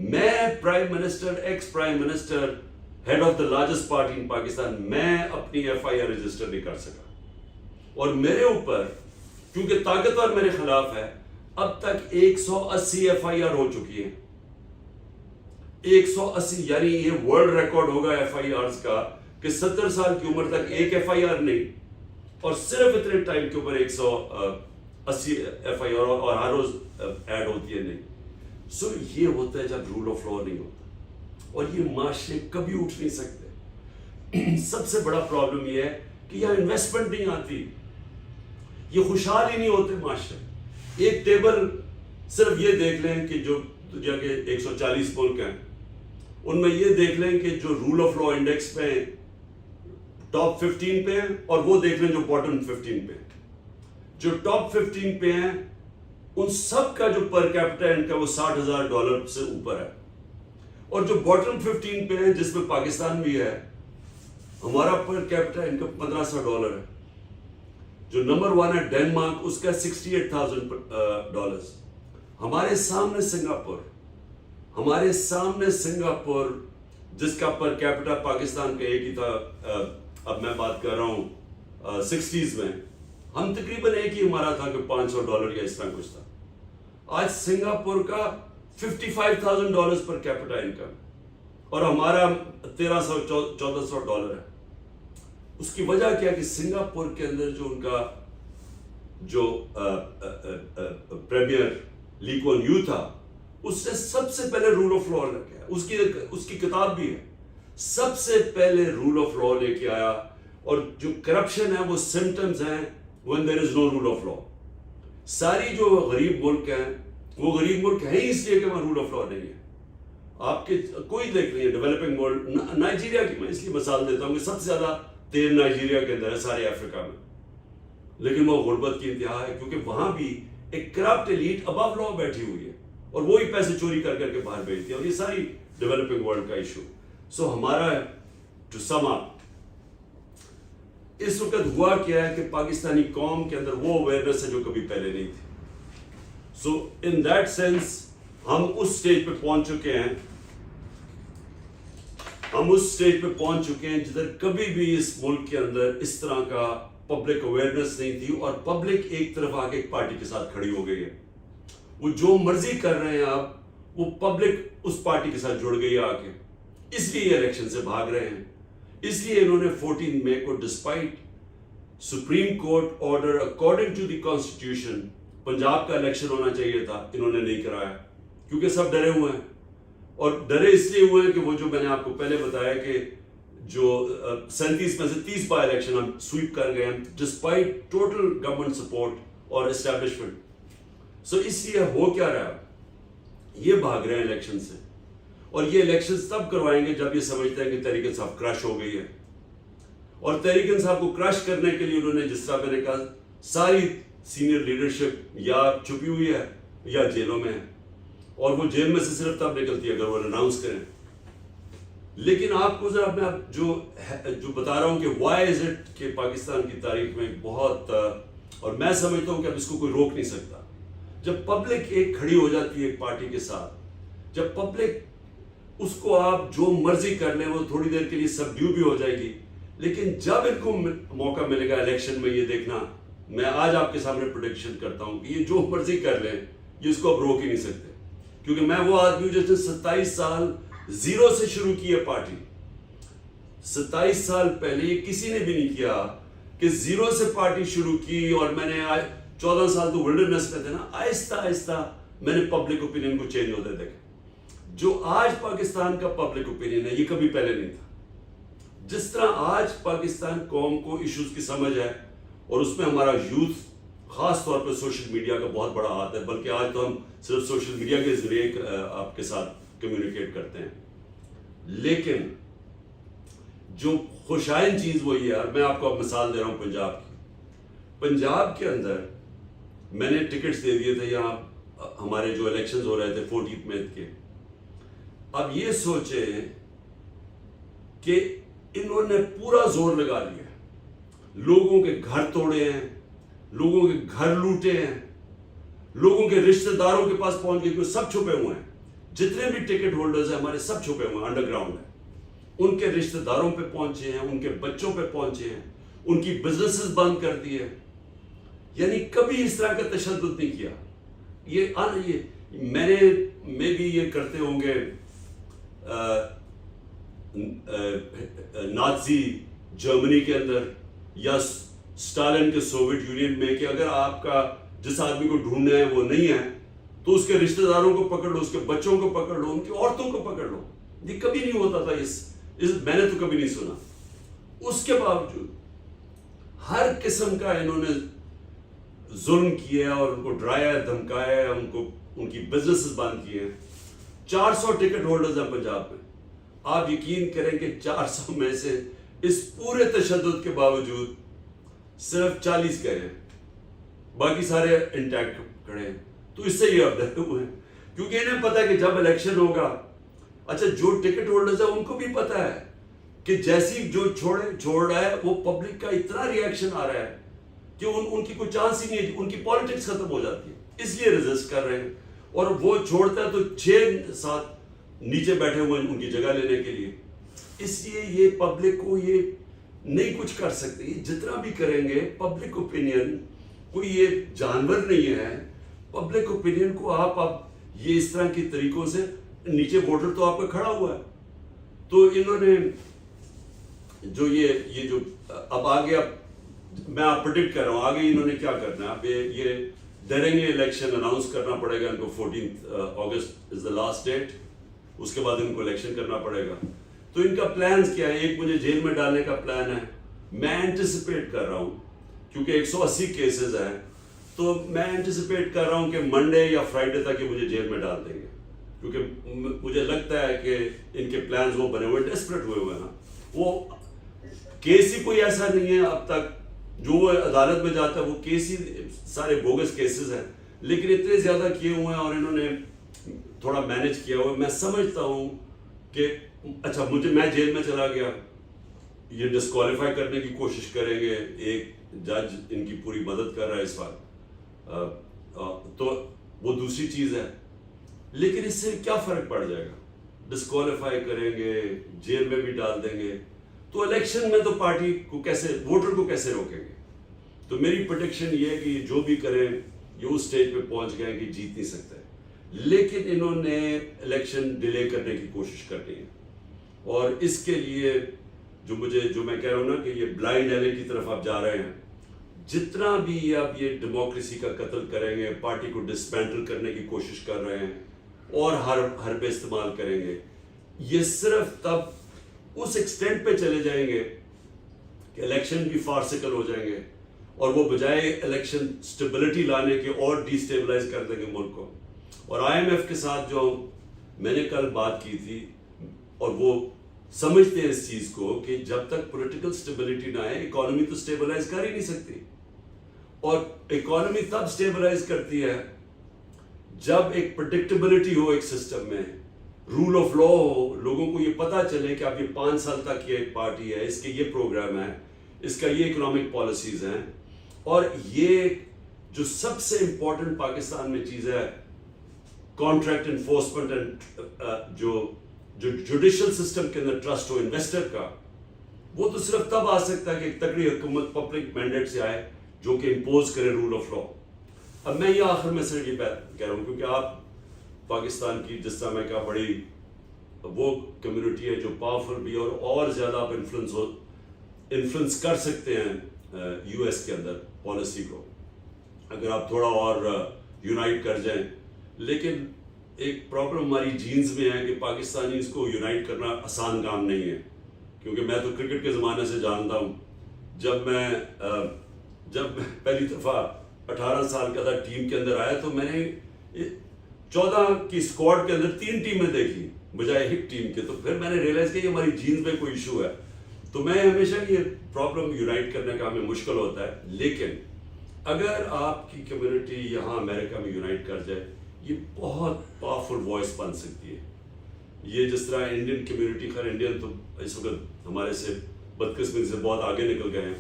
میں prime minister, ex prime minister, head of the largest party in Pakistan, میں اپنی FIR رجسٹر نہیں کر سکا، اور میرے اوپر کیونکہ طاقتور میرے خلاف ہے، اب تک 180 FIR ہو چکی ہیں۔ 180 یعنی یہ ورلڈ ریکارڈ ہوگا FIRs کا کہ 70 سال کی عمر تک ایک FIR نہیں، اور صرف اتنے ٹائم کے اوپر 180 FIR اور ہر روز ایڈ ہوتی ہے۔ نہیں، سو یہ ہوتا ہے جب رول آف لا نہیں ہوتا، اور یہ معاشرے کبھی اٹھ نہیں سکتے۔ سب سے بڑا پرابلم یہ ہے کہ یہاں انویسٹمنٹ نہیں آتی، یہ خوشحال ہی نہیں ہوتے معاشرے۔ ایک ٹیبل صرف یہ دیکھ لیں کہ جو دنیا کے 140 ملک ہیں، ان میں یہ دیکھ لیں کہ جو رول آف لا انڈیکس پہ ٹاپ 15 پہ ہیں، اور وہ دیکھ لیں جو باٹم 15 پہ ہیں۔ جو ٹاپ 15 پہ ہیں ان سب کا جو پر کیپٹا ان کا وہ $60,000 سے اوپر ہے، اور جو باٹم 15 پہ ہیں جس میں پاکستان بھی ہے، ہمارا پر کیپٹا ان کا $1,500 ہے۔ جو نمبر 1 ہے ڈینمارک، اس کا $68,000۔ ہمارے سامنے سنگاپور جس کا پر کیپٹا پاکستان کا ایک ہی تھا، اب میں بات کر رہا ہوں 60s میں، ہم تقریباً ایک ہی ہمارا تھا کہ $500 یا اس طرح کچھ تھا۔ آج سنگاپور کا $55,000 پر کیپٹا انکم، اور ہمارا $1,300-1,400 ہے۔ اس کی وجہ کیا کہ سنگاپور کے اندر جو ان کا جو پریمیئر لی کوان یو تھا، اس نے سب سے پہلے رول آف لا رکھا ہے، اس کی کتاب بھی ہے، سب سے پہلے رول آف لا لے کے آیا۔ اور جو کرپشن ہے وہ سمٹمز ہیں when there is no rule of law۔ ساری جو غریب ملک ہیں وہ غریب ملک ہیں اس لیے کہ وہاں رول آف لا نہیں ہے۔ آپ کے کوئی دیکھ لیجیے ڈیولپنگ ورلڈ، نائجیریا کی میں اس لیے مثال دیتا ہوں کہ سب سے زیادہ تیل نائجیریا کے اندر ہے سارے افریقہ میں، لیکن وہ غربت کی انتہا ہے، کیونکہ وہاں بھی ایک کرپٹ ایلیٹ ابو لا بیٹھی ہوئی ہے، اور وہی پیسے چوری کر کے باہر بھیجتی ہے، اور یہ ساری ڈیولپنگ ورلڈ کا ایشو۔ سو ہمارا ٹو سم اپ اس وقت ہوا کیا ہے کہ پاکستانی قوم کے اندر وہ اویئرنیس ہے جو کبھی پہلے نہیں تھی۔ سو ان دیٹ سینس ہم اس سٹیج پہ پہنچ چکے ہیں جدھر کبھی بھی اس ملک کے اندر اس طرح کا پبلک اویئرنیس نہیں تھی، اور پبلک ایک طرف آ کے ایک پارٹی کے ساتھ کھڑی ہو گئی ہے۔ وہ جو مرضی کر رہے ہیں آپ، وہ پبلک اس پارٹی کے ساتھ جڑ گئی ہے آ کے، اس لیے یہ الیکشن سے بھاگ رہے ہیں۔ اس لیے انہوں نے 14 مئی کو despite supreme court order according to the constitution Punjab کا الیکشن ہونا چاہیے تھا، انہوں نے نہیں کرایا، کیونکہ سب ڈرے ہوئے ہیں۔ اور ڈرے اس لیے ہوئے ہیں کہ وہ جو میں نے آپ کو پہلے بتایا کہ جو 37 میں سے 30 بائی الیکشن ہم سویپ کر گئے ہیں ڈسپائٹ ٹوٹل گورنمنٹ سپورٹ اور اسٹیبلشمنٹ۔ سو اس لیے ہو کیا رہا، یہ بھاگ رہے ہیں الیکشن سے، اور یہ الیکشنز تب کروائیں گے جب یہ سمجھتے ہیں کہ تحریک انصاف کرش ہو گئی ہے۔ اور تحریک انصاف کو کرش کرنے کے لیے انہوں نے، جس طرح میں نے کہا، ساری سینئر لیڈرشپ یا چھپی ہوئی ہے یا جیلوں میں ہے، اور وہ جیل میں سے صرف تب نکلتی ہے اگر وہ اناؤنس کریں۔ لیکن آپ کو ذرا میں جو بتا رہا ہوں کہ وائی از اٹ کہ پاکستان کی تاریخ میں بہت، اور میں سمجھتا ہوں کہ اب اس کو کوئی روک نہیں سکتا، جب پبلک ایک کھڑی ہو جاتی ہے ایک پارٹی کے ساتھ، جب پبلک اس کو آپ جو مرضی کر لیں وہ تھوڑی دیر کے لیے سبڈیو بھی ہو جائے گی، لیکن جب ان کو موقع ملے گا الیکشن میں، یہ دیکھنا، میں آج آپ کے سامنے پروڈکشن کرتا ہوں کہ یہ جو مرضی کر لیں، یہ اس کو اب روک ہی نہیں سکتے، کیونکہ میں وہ آدمی ہوں جس نے 27 سال زیرو سے شروع کی ہے پارٹی. 27 سال پہلے یہ کسی نے بھی نہیں کیا کہ زیرو سے پارٹی شروع کی، اور میں نے 14 سال تو ولڈرنس میں تھے نا، آہستہ آہستہ میں نے پبلک اوپینین کو چینج ہوتے دیکھا. جو آج پاکستان کا پبلک اوپینین ہے، یہ کبھی پہلے نہیں تھا. جس طرح آج پاکستان قوم کو ایشوز کی سمجھ ہے، اور اس میں ہمارا یوتھ خاص طور پہ سوشل میڈیا کا بہت بڑا ہاتھ ہے، بلکہ آج تو ہم صرف سوشل میڈیا کے ذریعے آپ کے ساتھ کمیونیکیٹ کرتے ہیں. لیکن جو خوشائن چیز وہی ہے، اور میں آپ کو اب مثال دے رہا ہوں پنجاب کی. پنجاب کے اندر میں نے ٹکٹس دے دیے تھے، یہاں ہمارے جو الیکشنز ہو رہے تھے 14 مئی کے. اب یہ سوچیں کہ انہوں نے پورا زور لگا لیا، لوگوں کے گھر توڑے ہیں، لوگوں کے گھر لوٹے ہیں، لوگوں کے رشتہ داروں کے پاس پہنچ گئے، کیونکہ سب چھپے ہوئے ہیں. جتنے بھی ٹکٹ ہولڈرز ہیں ہمارے سب چھپے ہوئے ہیں، انڈر گراؤنڈ ہیں. ان کے رشتہ داروں پہ پہنچے ہیں، ان کے بچوں پہ پہنچے ہیں، ان کی بزنسز بند کر دی ہے. یعنی کبھی اس طرح کا تشدد نہیں کیا. میں بھی یہ کرتے ہوں گے نازی جرمنی کے اندر یا اسٹالن کے سوویت یونین میں، کہ اگر آپ کا جس آدمی کو ڈھونڈنا ہے وہ نہیں ہے تو اس کے رشتہ داروں کو پکڑ لو، اس کے بچوں کو پکڑ لو، ان کی عورتوں کو پکڑ لو. یہ کبھی نہیں ہوتا تھا، میں نے تو کبھی نہیں سنا. اس کے باوجود ہر قسم کا انہوں نے ظلم کیا اور ان کو ڈرایا، دھمکایا، ان کی بزنسز بند کیے ہیں. 400 ٹکٹ ہولڈرز ہیں پنجاب میں. آپ یقین کریں کہ 400 میں سے اس پورے تشدد کے باوجود صرف 40 گئے ہیں، باقی سارے انٹیکٹ کھڑے ہیں. تو اس سے یہ اپڈیٹ ہوئے ہیں، کیونکہ انہیں پتا ہے کہ جب الیکشن ہوگا، اچھا جو ٹکٹ ہولڈرز ہیں ان کو بھی پتا ہے کہ جیسی جو چھوڑ رہا ہے، وہ پبلک کا اتنا ریئیکشن آ رہا ہے کہ ان کی کوئی چانس ہی نہیں ہے، ان کی پالیٹکس ختم ہو جاتی ہے، اس لیے ریزسٹ کر رہے ہیں. اور وہ چھوڑتا ہے تو 6-7 نیچے بیٹھے ہوئے ہیں ان کی جگہ لینے کے لیے. اس لیے یہ پبلک کو یہ نہیں کچھ کر سکتے. یہ جتنا بھی کریں گے پبلک اوپینین کوئی یہ جانور نہیں ہے. پبلک اوپینین کو آپ اب یہ اس طرح کی طریقوں سے، نیچے ووٹر تو آپ کا کھڑا ہوا ہے. تو انہوں نے جو یہ جو اب آگے، اب میں آپ پریڈکٹ کر رہا ہوں آگے انہوں نے کیا کرنا ہے. اب یہ ڈریں گے، الیکشن اناؤنس کرنا پڑے گا ان کو. 14 اگست از دا لاسٹ ڈیٹ. اس کے بعد ان کو الیکشن کرنا پڑے گا. تو ان کا پلانز کیا ہے؟ ایک مجھے جیل میں ڈالنے کا پلان ہے. میں اینٹیسپیٹ کر رہا ہوں کیونکہ 180 کیسز ہیں، تو میں اینٹیسپیٹ کر رہا ہوں کہ منڈے یا فرائیڈے تک یہ مجھے جیل میں ڈال دیں گے، کیونکہ مجھے لگتا ہے کہ ان کے پلانز وہ بنے ہوئے، ڈیسپریٹ ہوئے ہیں. وہ کیس ہی کوئی ایسا نہیں ہے اب تک جو وہ عدالت میں جاتا ہے، وہ کیس ہی سارے بوگس کیسز ہیں، لیکن اتنے زیادہ کیے ہوئے ہیں اور انہوں نے تھوڑا مینج کیا ہوا ہے. میں سمجھتا ہوں کہ اچھا میں جیل میں چلا گیا، یہ ڈسکوالیفائی کرنے کی کوشش کریں گے. ایک جج ان کی پوری مدد کر رہا ہے اس وقت، تو وہ دوسری چیز ہے. لیکن اس سے کیا فرق پڑ جائے گا؟ ڈسکوالیفائی کریں گے، جیل میں بھی ڈال دیں گے، تو الیکشن میں تو پارٹی کو کیسے، ووٹر کو کیسے روکیں گے؟ تو میری پریڈکشن یہ ہے کہ جو بھی کریں یہ اس سٹیج پہ پہنچ گئے کہ جیت نہیں سکتے. لیکن انہوں نے الیکشن ڈیلے کرنے کی کوشش کرنی ہے، اور اس کے لیے جو میں کہہ رہا ہوں نا کہ یہ بلائنڈ ایلے کی طرف آپ جا رہے ہیں. جتنا بھی اب یہ ڈیموکریسی کا قتل کریں گے، پارٹی کو ڈسمینٹل کرنے کی کوشش کر رہے ہیں اور ہر پہ استعمال کریں گے، یہ صرف تب اس ایکسٹینٹ پہ چلے جائیں گے کہ الیکشن بھی فارسیکل ہو جائیں گے، اور وہ بجائے الیکشن سٹیبلٹی لانے کے اور ڈی سٹیبلائز کر دیں گے ملک کو. اور IMF کے ساتھ جو میں نے کل بات کی تھی، اور وہ سمجھتے ہیں اس چیز کو کہ جب تک پولیٹیکل سٹیبلٹی نہ آئے اکانومی تو سٹیبلائز کر ہی نہیں سکتی. اور اکانومی تب سٹیبلائز کرتی ہے جب ایک پریڈکٹیبلٹی ہو ایک سسٹم میں، رول آف لا ہو، لوگوں کو یہ پتا چلے کہ اب یہ 5 سال تک یہ ایک پارٹی ہے، اس کے یہ پروگرام ہے، اس کا یہ اکنامک پالیسیز ہیں. اور یہ جو سب سے امپورٹنٹ پاکستان میں چیز ہے، کانٹریکٹ انفورسمنٹ اینڈ جو جوڈیشل سسٹم کے اندر ٹرسٹ ہو انویسٹر کا، وہ تو صرف تب آ سکتا ہے کہ ایک تکڑی حکومت پبلک مینڈیٹ سے آئے جو کہ امپوز کرے رول آف لا. اب میں یہ آخر میں صرف یہ کہہ رہا ہوں کیونکہ آپ پاکستان کی جس طرح میں کہا بڑی وہ کمیونٹی ہے جو پاورفل بھی اور زیادہ آپ انفلوئنس کر سکتے ہیں یو ایس کے اندر پالیسی کو اگر آپ تھوڑا اور یونائٹ کر جائیں. لیکن ایک پرابلم ہماری جینز میں ہے کہ پاکستانی اس کو یونائٹ کرنا آسان کام نہیں ہے کیونکہ میں تو کرکٹ کے زمانے سے جانتا ہوں. جب میں پہلی دفعہ 18 سال کا تھا ٹیم کے اندر آیا تو میں نے 14 کی اسکواڈ کے اندر 3 ٹیمیں دیکھی بجائے ایک ٹیم کے. تو پھر میں نے ریئلائز کیا یہ ہماری جینز میں کوئی ایشو ہے. تو میں ہمیشہ یہ پرابلم یونائٹ کرنے کا ہمیں مشکل ہوتا ہے. لیکن اگر آپ کی کمیونٹی یہاں امریکہ میں یونائٹ کر جائے یہ بہت پاورفل وائس بن سکتی ہے. یہ جس طرح انڈین کمیونٹی خیر انڈین تو اس وقت ہمارے سے بدقسمتی سے بہت آگے نکل گئے ہیں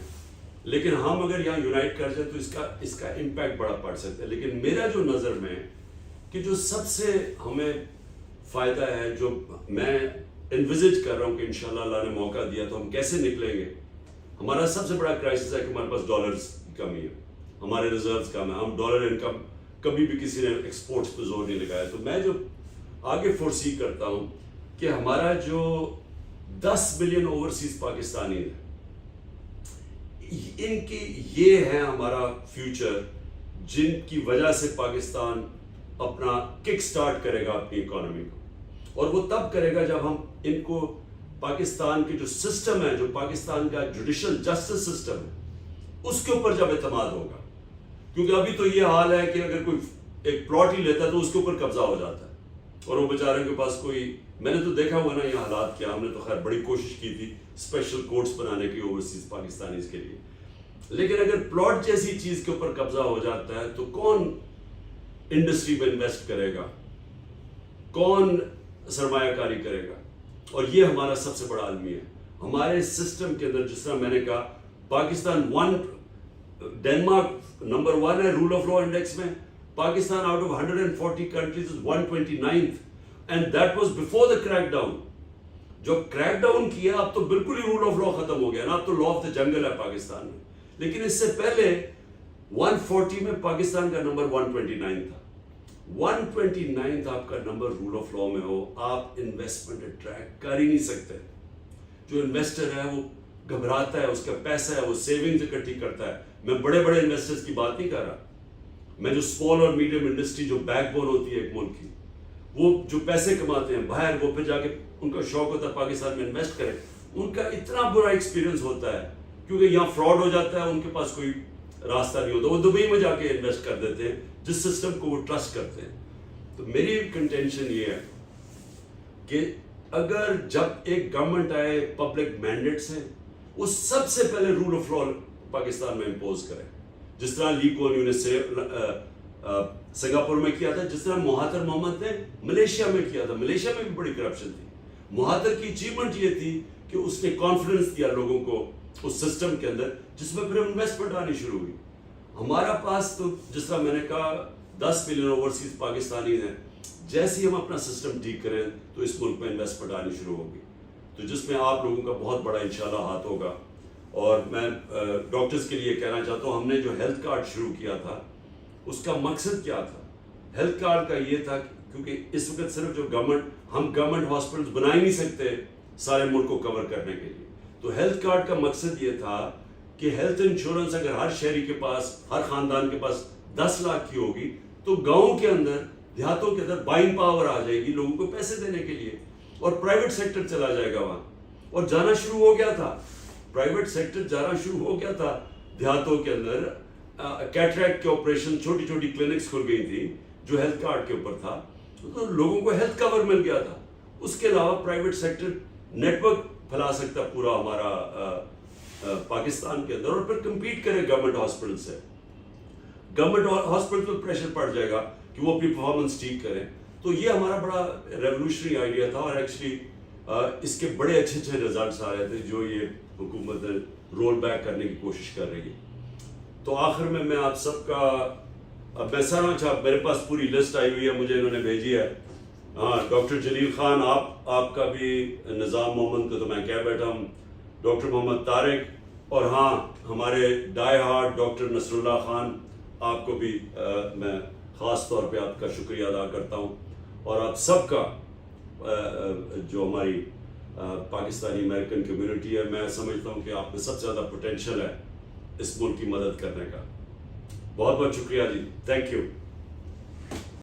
لیکن ہم اگر یہاں یونائٹ کر جائیں تو اس کا امپیکٹ بڑا پڑ سکتا ہے. لیکن میرا جو نظر میں کہ جو سب سے ہمیں فائدہ ہے جو میں انویزج کر رہا ہوں کہ انشاءاللہ اللہ نے موقع دیا تو ہم کیسے نکلیں گے. ہمارا سب سے بڑا کرائسس ہے کہ ہمارے پاس ڈالرز کی کمی ہے, ہمارے ریزروز کم ہے, ہم ڈالر انکم کبھی بھی کسی نے ایکسپورٹس پہ زور نہیں لگایا. تو میں جو آگے فورسی کرتا ہوں کہ ہمارا جو 10 ملین اوورسیز پاکستانی ہیں ان کی یہ ہے ہمارا فیوچر جن کی وجہ سے پاکستان اپنا کک سٹارٹ کرے گا اپنی اکانومی کو. اور وہ تب کرے گا جب ہم ان کو پاکستان کے جو سسٹم ہے جو پاکستان کا جوڈیشل جسٹس سسٹم ہے اس کے اوپر جب اعتماد ہوگا. کیونکہ ابھی تو یہ حال ہے کہ اگر کوئی ایک پلاٹ ہی لیتا ہے تو اس کے اوپر قبضہ ہو جاتا ہے اور وہ بیچارے کے پاس کوئی, میں نے تو دیکھا ہوا نا یہ حالات کیا. ہم نے تو خیر بڑی کوشش کی تھی اسپیشل کورٹس بنانے کی اوورسیز پاکستانیز کے لیے, لیکن اگر پلاٹ جیسی چیز کے اوپر قبضہ ہو جاتا ہے تو کون انڈسٹری میں انویسٹ کرے گا, کون سرمایہ کاری کرے گا. اور یہ ہمارا سب سے بڑا المیہ ہے ہمارے سسٹم کے اندر. جس طرح میں نے کہا پاکستان ڈینمارک نمبر 1 ہے رول آف لا انڈیکس میں, Pakistan out of 140 countries 129th and that was before the crackdown. جو کریک ڈاؤن کیا اب تو بالکل ہی رول آف لا ختم ہو گیا نا, اب تو لا آف دا جنگل ہے پاکستان میں. لیکن اس سے پہلے 140 میں پاکستان کا نمبر 129 تھا. 129 آپ کا نمبر رول آف لا میں ہو, آپ انویسٹمنٹ اٹریکٹ کر ہی نہیں سکتے. جو انویسٹر ہے وہ گھبراتا ہے, اس کا پیسہ ہے وہ سیونگز اکٹھی کرتا ہے. میں بڑے بڑے انویسٹرز کی بات نہیں کر رہا, میں جو اسمال اور میڈیم انڈسٹری جو بیک بون ہوتی ہے ایک ملک کی, وہ جو پیسے کماتے ہیں باہر, وہ پھر جا کے ان کا شوق ہوتا ہے پاکستان میں انویسٹ کریں. ان کا اتنا برا ایکسپیرینس ہوتا ہے کیونکہ یہاں فراڈ ہو جاتا ہے, ان کے پاس کوئی راستہ نہیں ہوتا, وہ دبئی میں جا کے انویسٹ کر دیتے ہیں جس سسٹم کو وہ ٹرسٹ کرتے ہیں. تو میری کنٹینشن یہ ہے کہ اگر جب ایک گورنمنٹ آئے پبلک مینڈیٹ سے, وہ سب سے پہلے رول آف لا پاکستان میں امپوز کرے, جس طرح لی کون یو نے سنگاپور میں کیا تھا, جس طرح مہاتر محمد نے ملیشیا میں کیا تھا. ملیشیا میں بھی بڑی کرپشن تھی. مہاتر کی اچیومنٹ یہ تھی کہ اس نے کانفیڈنس دیا لوگوں کو اس سسٹم کے اندر, جس میں پھر انویسٹمنٹ آنی شروع ہوئی. ہمارا پاس تو جس طرح میں نے کہا 10 ملین اوورسیز پاکستانی ہیں, جیسے ہی ہم اپنا سسٹم ٹھیک کریں تو اس ملک میں انویسٹمنٹ آنی شروع ہوگی, تو جس میں آپ لوگوں کا بہت بڑا انشاءاللہ ہاتھ ہوگا. اور میں ڈاکٹرز کے لیے کہنا چاہتا ہوں, ہم نے جو ہیلتھ کارڈ شروع کیا تھا اس کا مقصد کیا تھا. ہیلتھ کارڈ کا یہ تھا کیونکہ اس وقت صرف جو ہم گورنمنٹ ہاسپٹلز بنا ہی نہیں سکتے سارے ملک کو کور کرنے کے لیے, تو ہیلتھ کارڈ کا مقصد یہ تھا کہ ہیلتھ انشورنس اگر ہر شہری کے پاس, ہر خاندان کے پاس 10 لاکھ کی ہوگی تو گاؤں کے اندر, دیہاتوں کے اندر بائنگ پاور آ جائے گی لوگوں کو پیسے دینے کے لیے, اور پرائیویٹ سیکٹر چلا جائے گا وہاں. اور جانا شروع ہو گیا تھا, پرائیویٹ سیکٹر جانا شروع ہو گیا تھا دیہاتوں کے اندر. کیٹریکٹ کے آپریشن, چھوٹی چھوٹی کلینکس کھل گئی تھی جو ہیلتھ کارڈ کے اوپر تھا, تو لوگوں کو ہیلتھ کور مل گیا تھا. اس کے علاوہ پرائیویٹ سیکٹر نیٹ ورک پھیلا سکتا پورا ہمارا پاکستان کے اندر, اور پھر کمپیٹ کرے گورنمنٹ ہاسپٹل سے. گورنمنٹ ہاسپٹل پر پریشر پڑ جائے گا کہ وہ اپنی پرفارمنس ٹھیک کریں. تو یہ ہمارا بڑا ریولوشنری آئیڈیا تھا, اور ایکچولی اس کے بڑے اچھے اچھے رزلٹس آ رہے تھے جو یہ حکومت رول بیک کرنے کی کوشش کر رہی ہے. تو آخر میں آپ سب کا, اب میں سر اچھا میرے پاس پوری لسٹ آئی ہوئی ہے, مجھے انہوں نے بھیجی ہے. ہاں ڈاکٹر جلیل خان, آپ کا بھی, نظام محمد کو تو میں کہہ بیٹھا ہوں, ڈاکٹر محمد طارق، اور ہاں ہمارے ڈائی ہارڈ ڈاکٹر نصر اللہ خان، آپ کو بھی میں خاص طور پہ آپ کا شکریہ ادا کرتا ہوں، اور آپ سب کا جو ہماری پاکستانی امریکن کمیونٹی ہے، میں سمجھتا ہوں کہ آپ میں سب سے زیادہ پوٹینشیل ہے اس ملک کی مدد کرنے کا. بہت بہت شکریہ جی، تھینک یو.